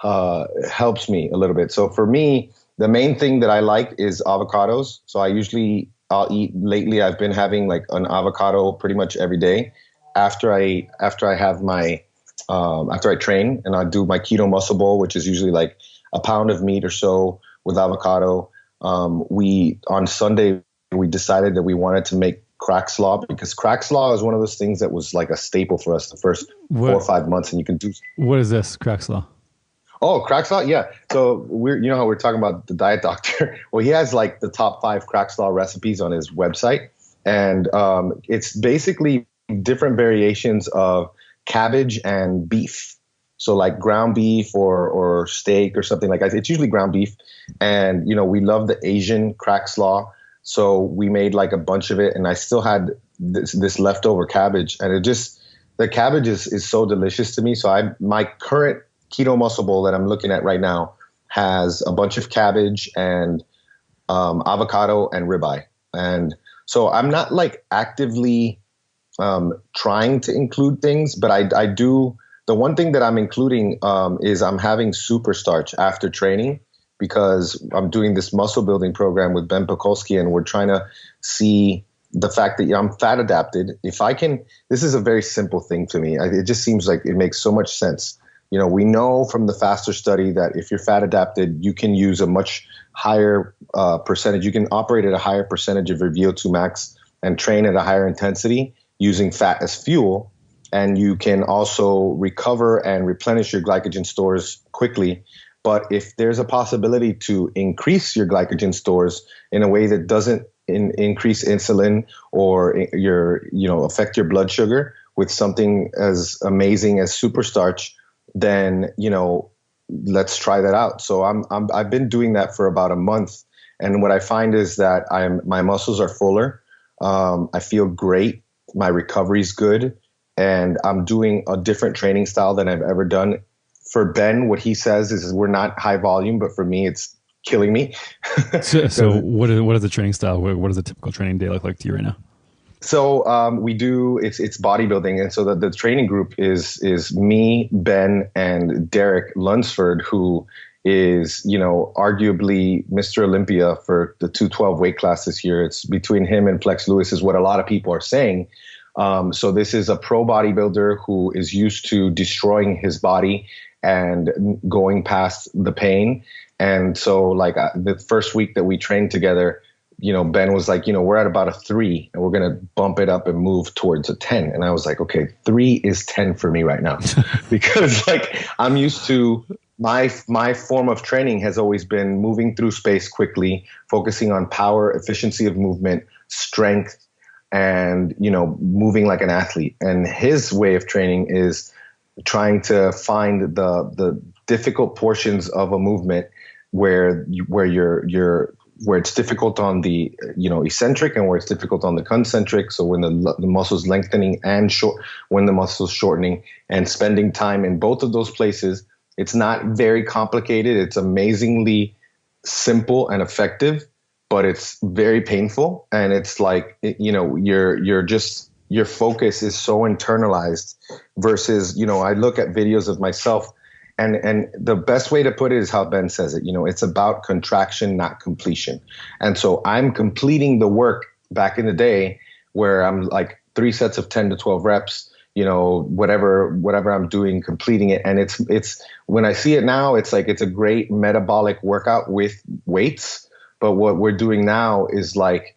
helps me a little bit. So for me, the main thing that I like is avocados. So lately I've been having like an avocado pretty much every day after I have my after I train, and I do my keto muscle bowl, which is usually like a pound of meat or so with avocado. On Sunday, we decided that we wanted to make crack slaw, because crack slaw is one of those things that was like a staple for us the first 4 or 5 months. And you can do. What is this crack slaw? Oh, crack slaw. Yeah. So how we're talking about the diet doctor. Well, he has like the top 5 crack slaw recipes on his website. And it's basically different variations of cabbage and beef. So like ground beef or steak or something like that. It's usually ground beef. And, we love the Asian crack slaw. So we made like a bunch of it, and I still had this leftover cabbage, and the cabbage is so delicious to me. So my current keto muscle bowl that I'm looking at right now has a bunch of cabbage and avocado and ribeye. And so I'm not like actively trying to include things, but I do. The one thing that I'm including is I'm having super starch after training, because I'm doing this muscle building program with Ben Pekulski, and we're trying to see the fact that I'm fat adapted. If I can, this is a very simple thing to me. It just seems like it makes so much sense. We know from the FASTER study that if you're fat adapted, you can use a much higher percentage. You can operate at a higher percentage of your VO2 max and train at a higher intensity using fat as fuel. And you can also recover and replenish your glycogen stores quickly. But if there's a possibility to increase your glycogen stores in a way that doesn't increase insulin or affect your blood sugar with something as amazing as super starch, then let's try that out. So I've been doing that for about a month, and what I find is that my muscles are fuller. I feel great. My recovery is good, and I'm doing a different training style than I've ever done. For Ben, what he says is we're not high volume, but for me, it's killing me. So what is the training style? What does a typical training day look like to you right now? So we do it's bodybuilding, and so the training group is me, Ben, and Derek Lunsford, who is arguably Mr. Olympia for the 212 weight class this year. It's between him and Flex Lewis is what a lot of people are saying. So this is a pro bodybuilder who is used to destroying his body and going past the pain. And so like the first week that we trained together, Ben was like, we're at about a 3 and we're going to bump it up and move towards a 10. And I was like, okay, 3 is 10 for me right now, because like I'm used to my form of training has always been moving through space quickly, focusing on power, efficiency of movement, strength, and, moving like an athlete. And his way of training is trying to find the difficult portions of a movement where it's difficult on the eccentric and where it's difficult on the concentric. So when the muscle's lengthening and when the muscle's shortening, and spending time in both of those places. It's not very complicated. It's amazingly simple and effective, but it's very painful. And it's like, your focus is so internalized versus, I look at videos of myself, and the best way to put it is how Ben says it. It's about contraction, not completion. And so I'm completing the work back in the day where I'm like 3 sets of 10 to 12 reps, whatever I'm doing, completing it. And it's when I see it now, it's like, it's a great metabolic workout with weights. But what we're doing now is like,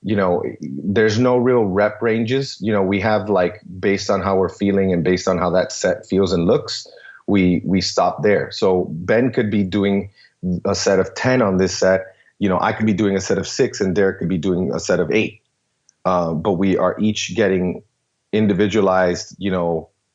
there's no real rep ranges. We have like, based on how we're feeling and based on how that set feels and looks, we stop there. So Ben could be doing a set of 10 on this set. I could be doing a set of 6 and Derek could be doing a set of 8. But we are each getting individualized,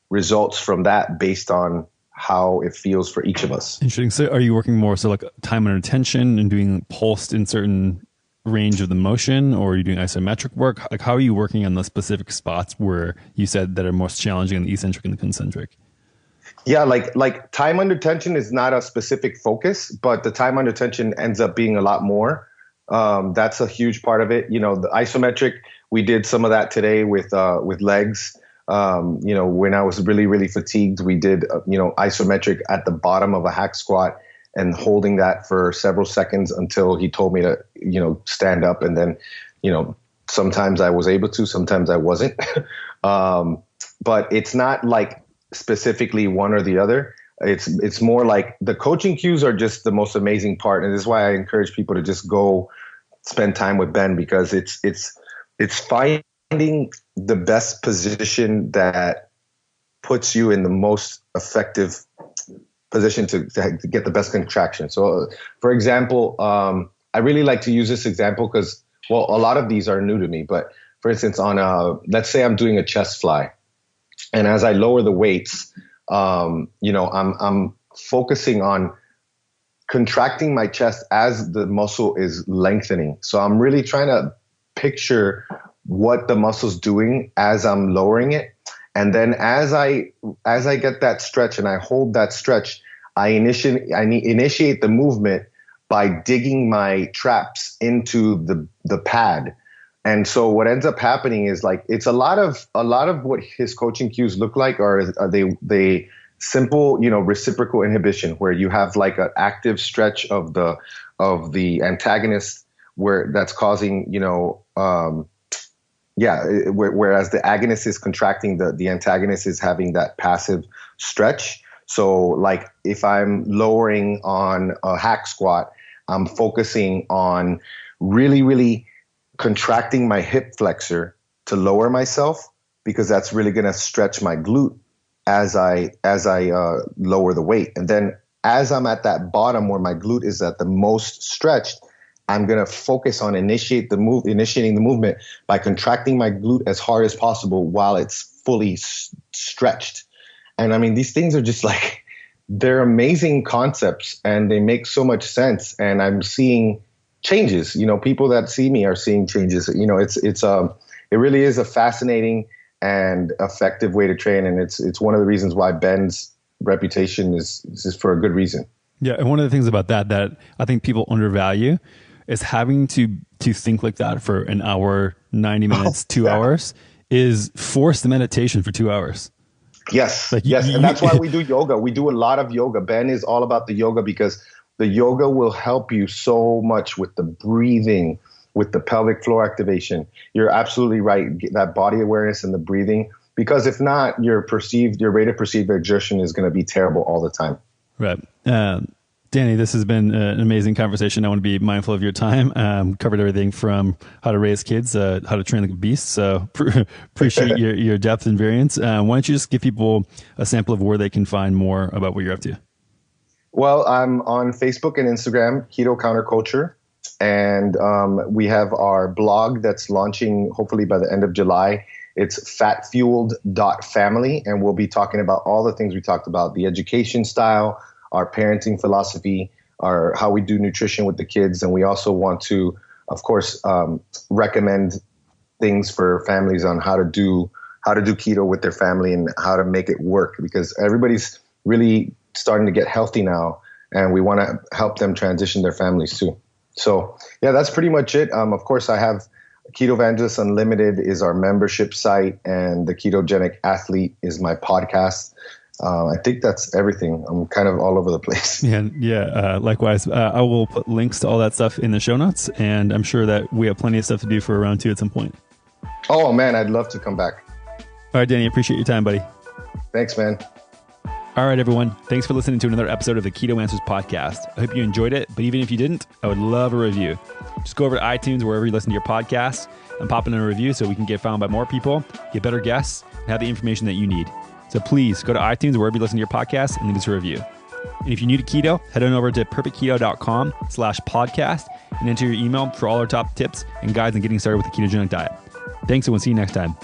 results from that based on how it feels for each of us. Interesting. So are you working more so like time under tension and doing pulsed in certain range of the motion, or are you doing isometric work? Like, how are you working on the specific spots where you said that are most challenging in the eccentric and the concentric? Yeah, like time under tension is not a specific focus, but the time under tension ends up being a lot more. That's a huge part of it. The isometric, we did some of that today with legs. When I was really, really fatigued, we did, isometric at the bottom of a hack squat and holding that for several seconds until he told me to, stand up. And then, sometimes I was able to, sometimes I wasn't. But it's not like specifically one or the other. It's more like the coaching cues are just the most amazing part. And this is why I encourage people to just go spend time with Ben, because it's finding the best position that puts you in the most effective position to get the best contraction. So for example, I really like to use this example because, a lot of these are new to me, but for instance, let's say I'm doing a chest fly, and as I lower the weights, I'm focusing on contracting my chest as the muscle is lengthening. So I'm really trying to picture what the muscle's doing as I'm lowering it. And then as I get that stretch and I hold that stretch, I initiate the movement by digging my traps into the pad. And so what ends up happening is like, it's a lot of what his coaching cues look like are they simple, reciprocal inhibition, where you have like an active stretch of the antagonist where that's causing, whereas the agonist is contracting, the antagonist is having that passive stretch. So like if I'm lowering on a hack squat, I'm focusing on really, really contracting my hip flexor to lower myself, because that's really going to stretch my glute as I lower the weight. And then as I'm at that bottom where my glute is at the most stretched, I'm going to focus on initiating the movement by contracting my glute as hard as possible while it's fully stretched. And I mean, these things are just like, they're amazing concepts and they make so much sense. And I'm seeing changes, people that see me are seeing changes. It really is a fascinating and effective way to train. And it's one of the reasons why Ben's reputation is for a good reason. Yeah. And one of the things about that I think people undervalue is having to think like that for an hour, 90 minutes, 2 hours is forced meditation for 2 hours. Yes. And that's why we do yoga. We do a lot of yoga. Ben is all about the yoga because the yoga will help you so much with the breathing, with the pelvic floor activation. You're absolutely right. That body awareness and the breathing, because if not, your rate of perceived exertion is going to be terrible all the time. Right. Danny, this has been an amazing conversation. I want to be mindful of your time. Covered everything from how to raise kids, how to train like a beast. So appreciate your depth and variance. Why don't you just give people a sample of where they can find more about what you're up to? Well, I'm on Facebook and Instagram, Keto Counterculture. And we have our blog that's launching hopefully by the end of July. It's fatfueled.family, and we'll be talking about all the things we talked about, the education style, our parenting philosophy, how we do nutrition with the kids. And we also want to, of course, recommend things for families on how to do keto with their family and how to make it work, because everybody's really starting to get healthy now, and we want to help them transition their families too. So yeah, that's pretty much it. Of course, I have Keto Evangelist Unlimited is our membership site, and the Ketogenic Athlete is my podcast. I think that's everything. I'm kind of all over the place. Yeah. Likewise, I will put links to all that stuff in the show notes, and I'm sure that we have plenty of stuff to do for round 2 at some point. Oh man, I'd love to come back. All right, Danny, appreciate your time, buddy. Thanks, man. All right, everyone. Thanks for listening to another episode of the Keto Answers podcast. I hope you enjoyed it, but even if you didn't, I would love a review. Just go over to iTunes, wherever you listen to your podcasts, and pop in a review so we can get found by more people, get better guests, and have the information that you need. So please go to iTunes, wherever you listen to your podcasts, and leave us a review. And if you're new to keto, head on over to perfectketo.com/podcast and enter your email for all our top tips and guides on getting started with the ketogenic diet. Thanks, and we'll see you next time.